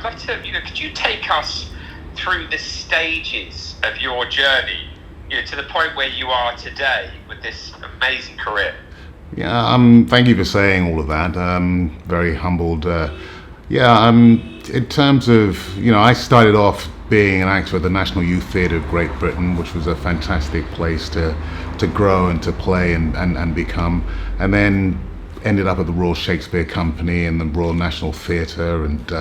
I'd like to, could you take us through the stages of your journey, to the point where you are today with this amazing career? Yeah, thank you for saying all of that. Very humbled. In terms of, I started off being an actor at the National Youth Theatre of Great Britain, which was a fantastic place to grow and to play and become, and then ended up at the Royal Shakespeare Company and the Royal National Theatre, and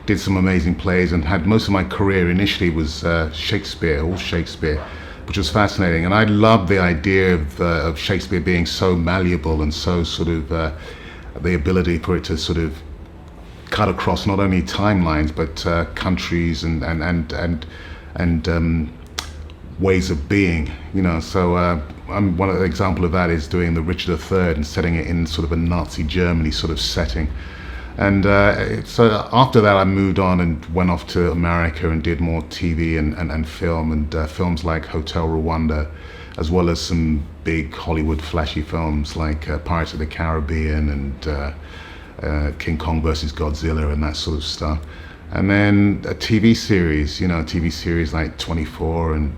did some amazing plays, and had most of my career initially was Shakespeare, all Shakespeare, which was fascinating. And I loved the idea of Shakespeare being so malleable and so sort of the ability for it to sort of cut across not only timelines but countries and ways of being. So I'm one of the example of that is doing the Richard III and setting it in sort of a Nazi Germany sort of setting. And so after that, I moved on and went off to America and did more TV and film, and films like Hotel Rwanda, as well as some big Hollywood flashy films like Pirates of the Caribbean and King Kong versus Godzilla and that sort of stuff. And then a TV series like 24 and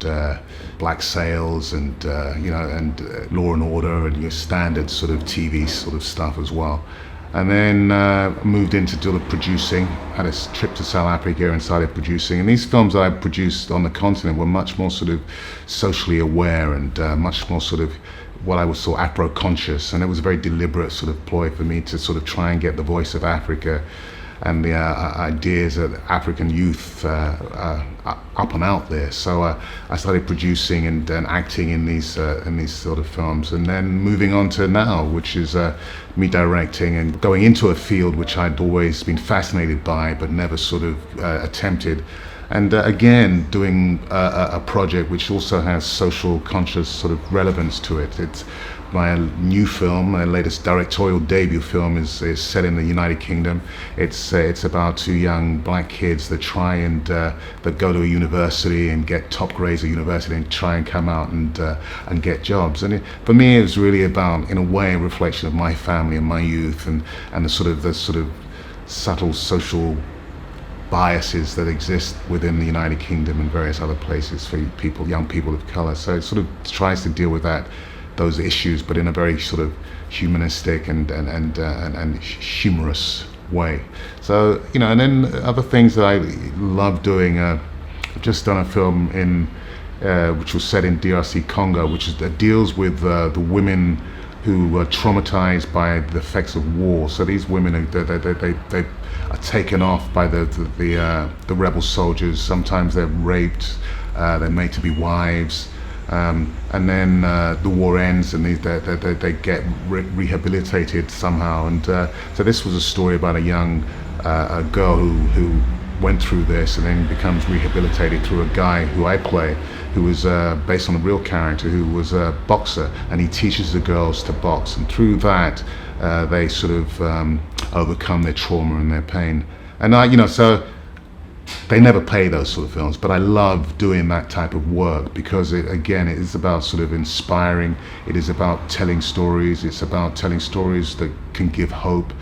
Black Sails and and Law and Order and your standard sort of TV sort of stuff as well. And then moved into sort of producing, had a trip to South Africa and started producing. And these films that I produced on the continent were much more sort of socially aware and much more sort of what I would call Afro-conscious. And it was a very deliberate sort of ploy for me to sort of try and get the voice of Africa and the ideas of African youth up and out there. So I started producing and acting in these sort of films, and then moving on to now, which is me directing and going into a field which I'd always been fascinated by but never sort of attempted. And again, doing a project which also has social conscious sort of relevance to it. It's my new film, my latest directorial debut film, is set in the United Kingdom. It's about two young black kids that try and that go to a university and get top grades at university and try and come out and get jobs. And for me, it was really about, in a way, a reflection of my family and my youth and the sort of subtle social biases that exist within the United Kingdom and various other places for young people of color. So it sort of tries to deal with those issues, but in a very sort of humanistic and humorous way. So and then other things that I love doing. I've just done a film which was set in DRC Congo, that deals with the women who were traumatized by the effects of war. So these women, they are taken off by the rebel soldiers. Sometimes they're raped. They're made to be wives. And then the war ends and they get rehabilitated somehow. And so this was a story about a young girl who went through this and then becomes rehabilitated through a guy who I play, who was based on a real character who was a boxer, and he teaches the girls to box. And through that, they sort of overcome their trauma and their pain. And so they never play those sort of films, but I love doing that type of work because it is about sort of inspiring. It is about telling stories. It's about telling stories that can give hope,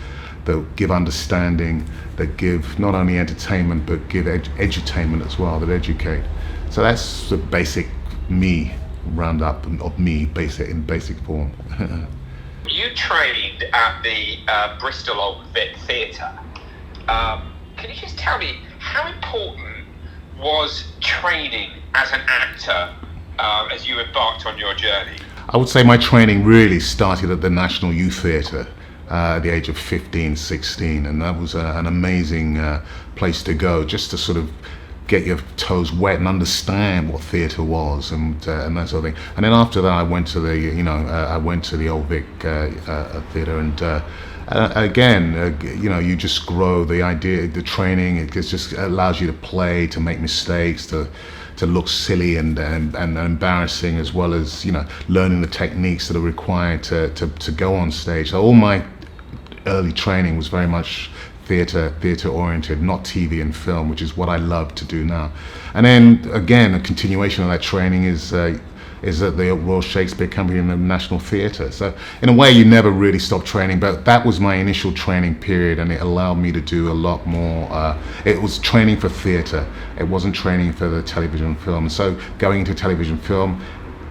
that give understanding, that give not only entertainment but give edutainment as well, that educate. So that's the basic me roundup of me, in basic form. You trained at the Bristol Old Vic Theatre. Can you just tell me, how important was training as an actor as you embarked on your journey? I would say my training really started at the National Youth Theatre at the age of 15, 16, and that was an amazing place to go, just to sort of get your toes wet and understand what theatre was and that sort of thing. And then after that, I went to the Old Vic Theatre, and again, you just grow the idea, the training. It just allows you to play, to make mistakes, to look silly and embarrassing, as well as learning the techniques that are required to go on stage. So all my early training was very much theatre oriented, not TV and film, which is what I love to do now. And then again, a continuation of that training is is at the Royal Shakespeare Company and the National Theatre. So in a way, you never really stop training, but that was my initial training period, and it allowed me to do a lot more. It was training for theatre. It wasn't training for the television film. So going into television film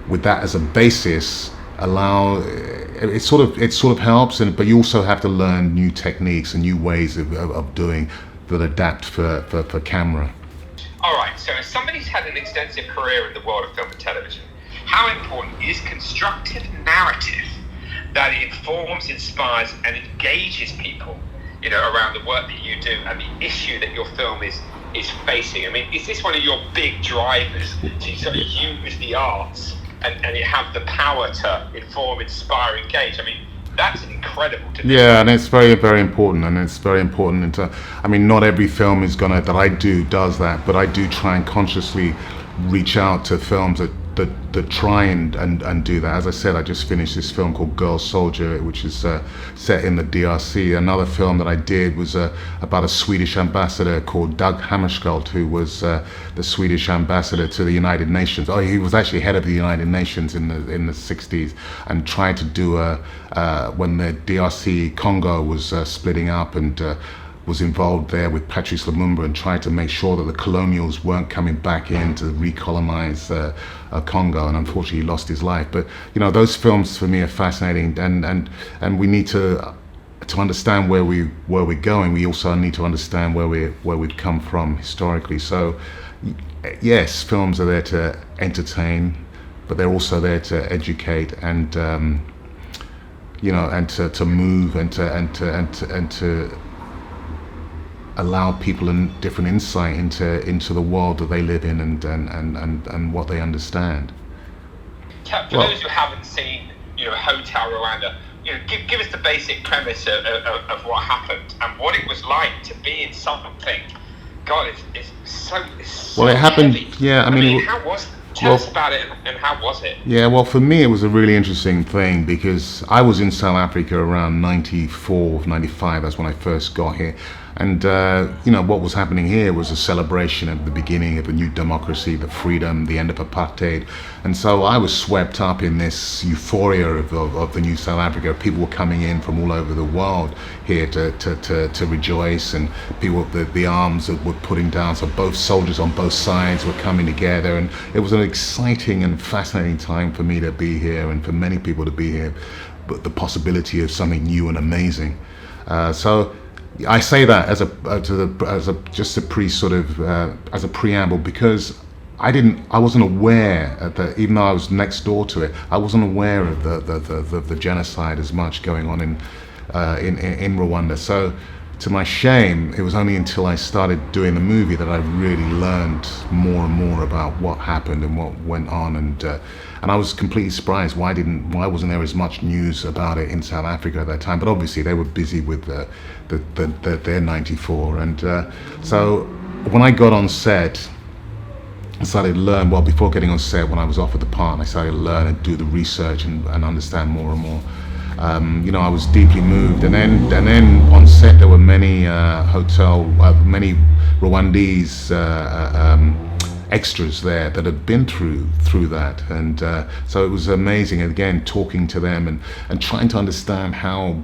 with that as a basis it sort of helps, but you also have to learn new techniques and new ways of doing that adapt for camera. All right, so as somebody who's had an extensive career in the world of film and television, how important is constructive narrative that informs, inspires, and engages people, around the work that you do and the issue that your film is facing? I mean, is this one of your big drivers to sort of use the arts and you have the power to inform, inspire, engage? I mean, that's incredible to me. Yeah, and it's very, very important, and it's very important. Not every film that I do does that, but I do try and consciously reach out to films that try and do that. As I said, I just finished this film called Girl Soldier, which is set in the DRC. Another film that I did was about a Swedish ambassador called Dag Hammarskjöld, who was the Swedish ambassador to the United Nations. Oh, he was actually head of the United Nations in the 60s, and tried to do when the DRC Congo was splitting up, and was involved there with Patrice Lumumba and tried to make sure that the colonials weren't coming back in to recolonize Congo, and unfortunately he lost his life. But those films for me are fascinating, and we need to understand where we're going. We also need to understand where we've come from historically. So yes, films are there to entertain, but they're also there to educate and and to move and to allow people a different insight into the world that they live in and what they understand. For those who haven't seen, Hotel Rwanda, give us the basic premise of what happened and what it was like to be in something. God, it's so well, it happened. Heavy. Yeah, how was? Tell us about it, and how was it? Yeah, well, for me, it was a really interesting thing because I was in South Africa around 94, 95. That's when I first got here. And, what was happening here was a celebration of the beginning of a new democracy, the freedom, the end of apartheid. And so I was swept up in this euphoria of the new South Africa. People were coming in from all over the world here to rejoice, and people, the arms that were putting down. So both soldiers on both sides were coming together, and it was an exciting and fascinating time for me to be here, and for many people to be here, but the possibility of something new and amazing. So I say that as a preamble, because I wasn't aware that, even though I was next door to it, I wasn't aware of the genocide as much going on in Rwanda. So, to my shame, it was only until I started doing the movie that I really learned more and more about what happened and what went on, and I was completely surprised why wasn't there as much news about it in South Africa at that time. But obviously they were busy with their 94, and so when I got on set, I started to learn. Well, before getting on set, when I was offered the part, I started to learn and do the research and understand more and more. I was deeply moved, and then on set there were many many Rwandese extras there that had been through that, and so it was amazing. Again, talking to them and trying to understand how,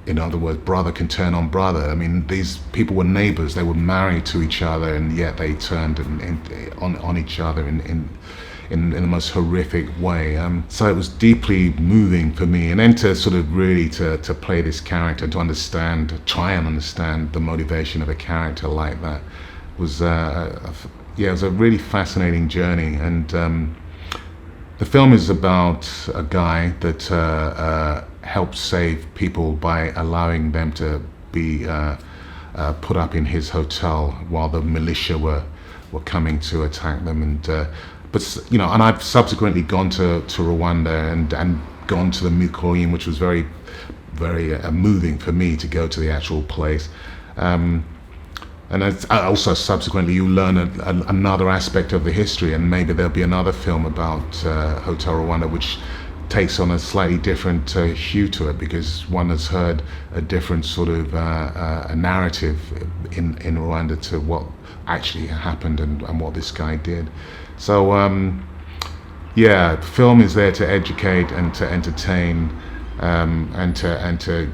in other words, brother can turn on brother. I mean, these people were neighbors; they were married to each other, and yet they turned on each other in the most horrific way. So it was deeply moving for me, and then to sort of really to play this character, to try and understand the motivation of a character like that was it was a really fascinating journey. And the film is about a guy that helped save people by allowing them to be put up in his hotel while the militia were coming to attack them. And and I've subsequently gone to Rwanda and gone to the Mukoyin, which was very, very moving for me to go to the actual place. And also subsequently you learn another aspect of the history, and maybe there'll be another film about Hotel Rwanda which takes on a slightly different hue to it, because one has heard a different sort of a narrative in Rwanda to what actually happened and what this guy did. So yeah, film is there to educate and to entertain, and to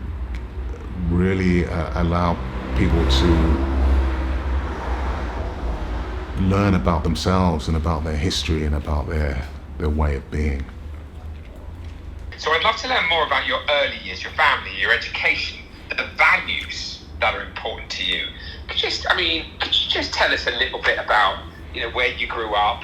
really allow people to learn about themselves and about their history and about their way of being. So I'd love to learn more about your early years, your family, your education, the values that are important to you. Could you just tell us a little bit about, where you grew up,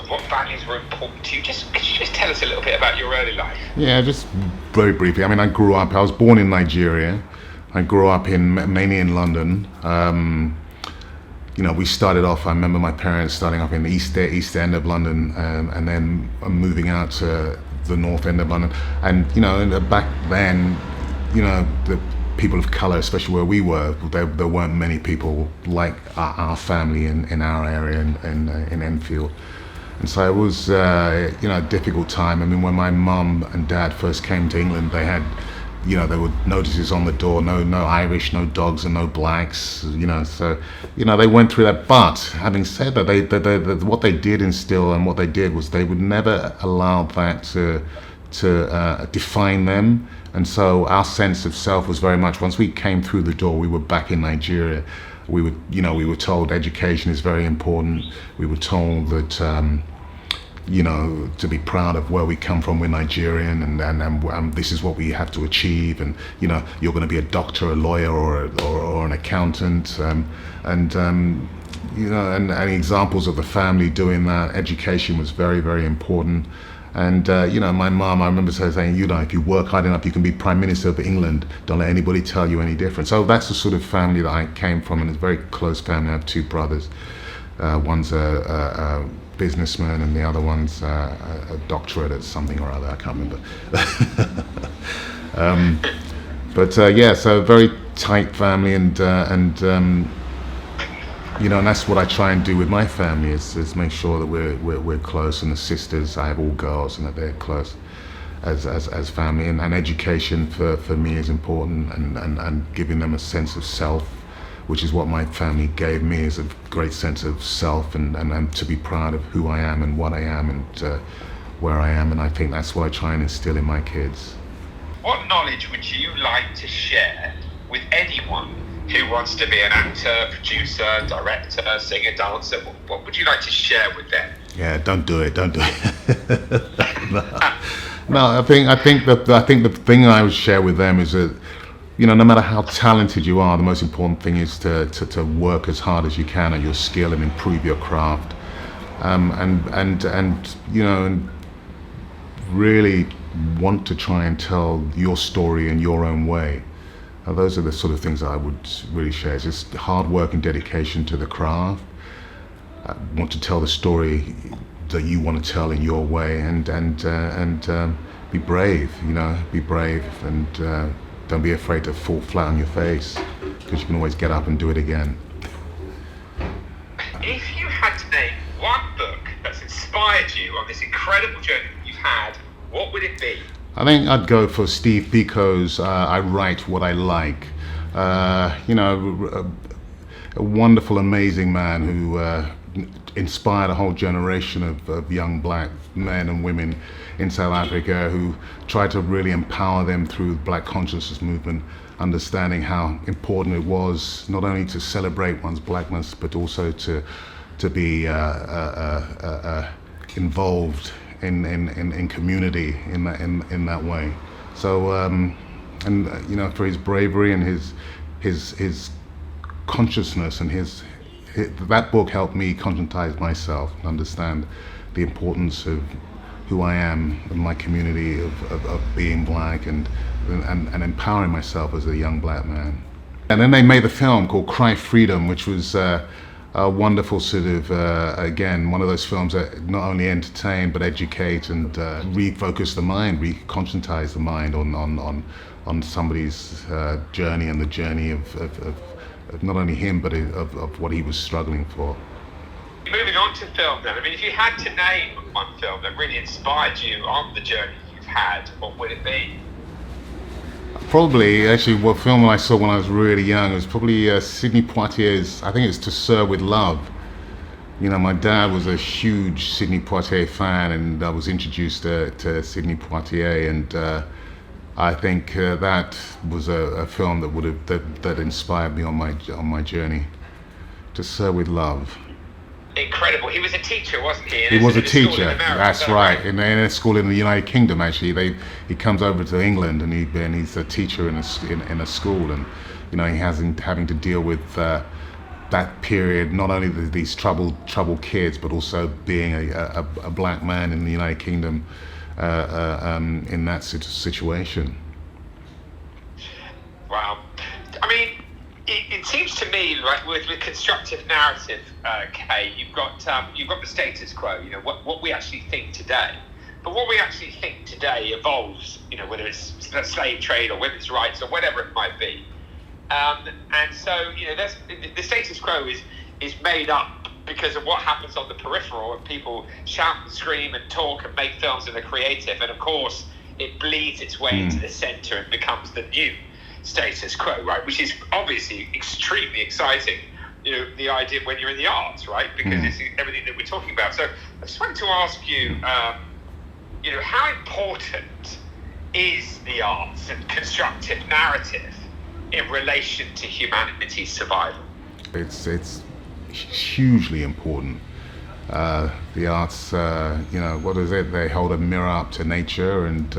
what values were important to you? Could you just tell us a little bit about your early life? Yeah, just very briefly. I mean, I was born in Nigeria. I grew up mainly in London. We started off, I remember my parents starting off in the east end of London, and then moving out to the north end of London. And, back then, the people of colour, especially where we were, there weren't many people like our family in our area in Enfield. And so it was, a difficult time. I mean, when my mum and dad first came to England, they had, there were notices on the door, no Irish, no dogs, and no blacks, so, they went through that. But having said that, they what they did instill and what they did was they would never allow that to define them. And so our sense of self was very much, once we came through the door, we were back in Nigeria. We were told education is very important. We were told that, to be proud of where we come from. We're Nigerian, and this is what we have to achieve. And you're going to be a doctor, a lawyer, or an accountant. And examples of the family doing that. Education was very, very important. And my mom, I remember her saying, if you work hard enough, you can be Prime Minister of England. Don't let anybody tell you any different. So that's the sort of family that I came from, and it's a very close family. I have two brothers. One's a businessman, and the other one's a doctorate at something or other. I can't remember. So a very tight family, and that's what I try and do with my family is make sure that we're close, and the sisters, I have all girls, and that they're close as family, and education for me is important, and giving them a sense of self, which is what my family gave me, is a great sense of self, and to be proud of who I am and what I am and where I am, and I think that's what I try and instill in my kids. What knowledge would you like to share with anyone who wants to be an actor, producer, director, singer, dancer? What would you like to share with them? Yeah, don't do it. No, I think the thing I would share with them is that, no matter how talented you are, the most important thing is to work as hard as you can at your skill and improve your craft, and really want to try and tell your story in your own way. Those are the sort of things that I would really share. It's just hard work and dedication to the craft. I want to tell the story that you want to tell in your way, and be brave. Be brave, and don't be afraid to fall flat on your face, because you can always get up and do it again. If you had to name one book that's inspired you on this incredible journey that you've had, what would it be? I think I'd go for Steve Biko's I Write What I Like. A wonderful, amazing man who inspired a whole generation of young black men and women in South Africa, who tried to really empower them through the Black Consciousness movement, understanding how important it was not only to celebrate one's blackness, but also to be involved in community in that way. So for his bravery and his consciousness, and that book helped me conscientize myself and understand the importance of who I am and my community of being black, and empowering myself as a young black man. And then they made the film called Cry Freedom, which was a wonderful sort of, again, one of those films that not only entertain but educate and refocus the mind, reconscientize the mind on somebody's journey, and the journey of not only him but of what he was struggling for. Moving on to film then, if you had to name one film that really inspired you on the journey you've had, what would it be? Probably, actually, what film I saw when I was really young was probably Sidney Poitier's, I think it's To Sir with Love. You know, my dad was a huge Sidney Poitier fan, and I was introduced to Sidney Poitier, and I think that was a film that inspired me on my journey to serve with love. Incredible. He was a teacher, wasn't he? He was a teacher. America, That's right. In a school in the United Kingdom, actually, he comes over to England, and he's a teacher in a school, and you know, he having to deal with that period, not only these troubled kids, but also being a black man in the United Kingdom in that situation. Wow. I mean, it seems to me like with constructive narrative, Kay, you've got the status quo. You know what we actually think today, but what we actually think today evolves. You know, whether it's the slave trade or women's rights or whatever it might be. And so, you know, the status quo is made up because of what happens on the peripheral, and people shout and scream and talk and make films and are creative, and of course it bleeds its way into the center and becomes the new status quo, right? Which is obviously extremely exciting, you know, the idea when you're in the arts, right? Because it's everything that we're talking about. So I just wanted to ask you, you know, how important is the arts and constructive narrative in relation to humanity's survival? It's hugely important. The arts, you know, what is it? They hold a mirror up to nature, and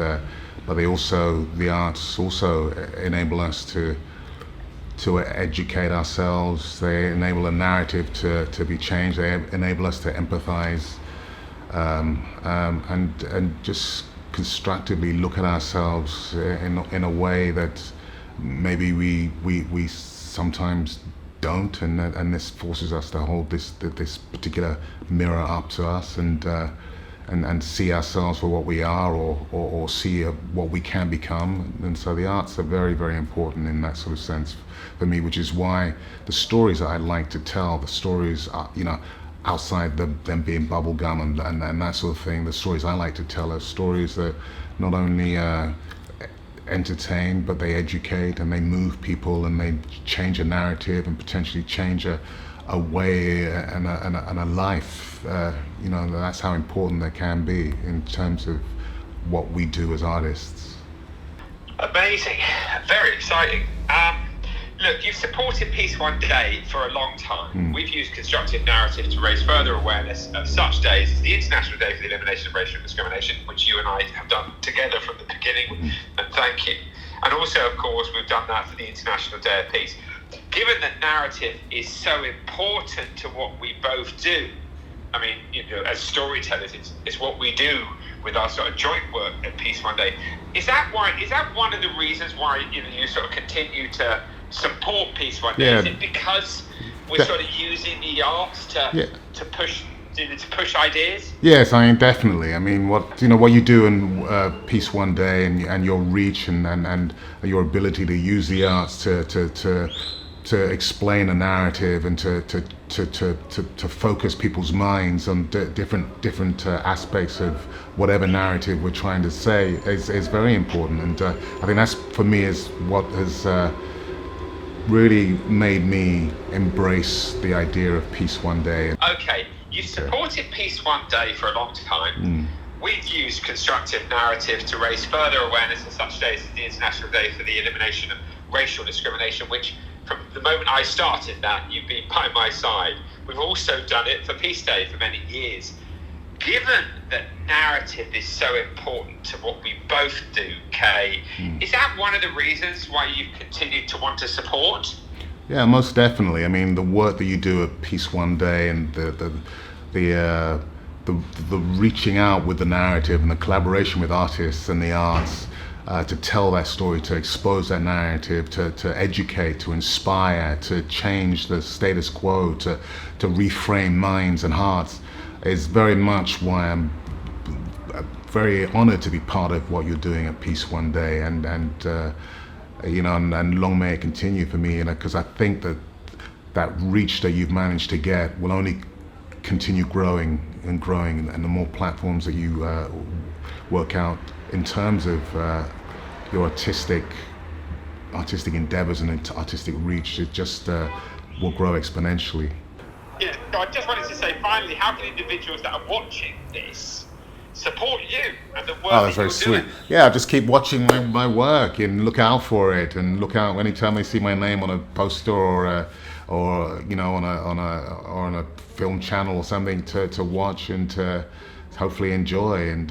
but the arts also enable us to educate ourselves. They enable a narrative to be changed. They enable us to empathize, and just constructively look at ourselves in a way that maybe we sometimes don't, and this forces us to hold this particular mirror up to us, and see ourselves for what we are, or see what we can become. And so the arts are very, very important in that sort of sense for me, which is why the stories that I like to tell, the stories are, you know, outside them being bubblegum and that sort of thing, the stories I like to tell are stories that not only entertain, but they educate and they move people, and they change a narrative and potentially change a way and a life. You know, that's how important they can be in terms of what we do as artists. Amazing, very exciting. Look, you've supported Peace One Day for a long time. We've used constructive narrative to raise further awareness of such days as the International Day for the Elimination of Racial Discrimination, which you and I have done together from the beginning, and thank you. And also, of course, we've done that for the International Day of Peace. Given that narrative is so important to what we both do, I mean, you know, as storytellers, it's what we do with our sort of joint work at Peace One Day. Is that one of the reasons why, you know, you sort of continue to support Peace One Day? Yeah. Is it because we're sort of using the arts to push ideas? Yes, I mean, definitely. I mean, what you do in Peace One Day, and your reach and your ability to use the arts to explain a narrative and to focus people's minds on different aspects of whatever narrative we're trying to say is very important. And I think that's, for me, is what has really made me embrace the idea of Peace One Day. Okay, you've supported Peace One Day for a long time. We've used constructive narrative to raise further awareness of such days as the International Day for the Elimination of Racial Discrimination, which from the moment I started that, you've been by my side. We've also done it for Peace Day for many years. Given that narrative is so important to what we both do, Kay, is that one of the reasons why you've continued to want to support? Yeah, most definitely. I mean, the work that you do at Peace One Day, and the reaching out with the narrative and the collaboration with artists and the arts, to tell that story, to expose that narrative, to educate, to inspire, to change the status quo, to reframe minds and hearts, is very much why I'm very honored to be part of what you're doing at Peace One Day, and you know, and long may it continue for me, you know, because I think that reach that you've managed to get will only continue growing, and the more platforms that you work out in terms of your artistic endeavors and artistic reach, it just will grow exponentially. Yeah, so I just wanted to say finally, how can individuals that are watching this support you and the work Oh, that's that very you're sweet. doing? Yeah, just keep watching my work and look out for it, and look out anytime they see my name on a poster or you know, on a film channel or something to watch and to hopefully enjoy. And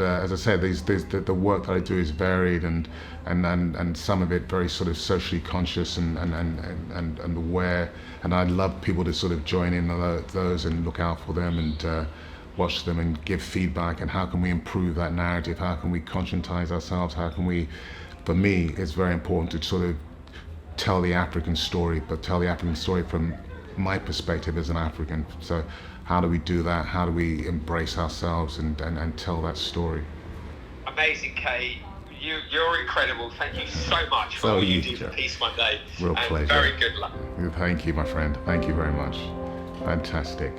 as I said, the work that I do is varied and some of it very sort of socially conscious and aware. And I'd love people to sort of join in those and look out for them and watch them and give feedback, and how can we improve that narrative, how can we conscientize ourselves, how can we, for me it's very important to sort of tell the African story, but tell the African story from my perspective as an African. So how do we do that, how do we embrace ourselves and tell that story? Amazing, Kay. You're incredible. Thank you so much for So all you you, do for Peace Monday. real and pleasure. very good luck. Thank you, my friend, thank you very much. Fantastic.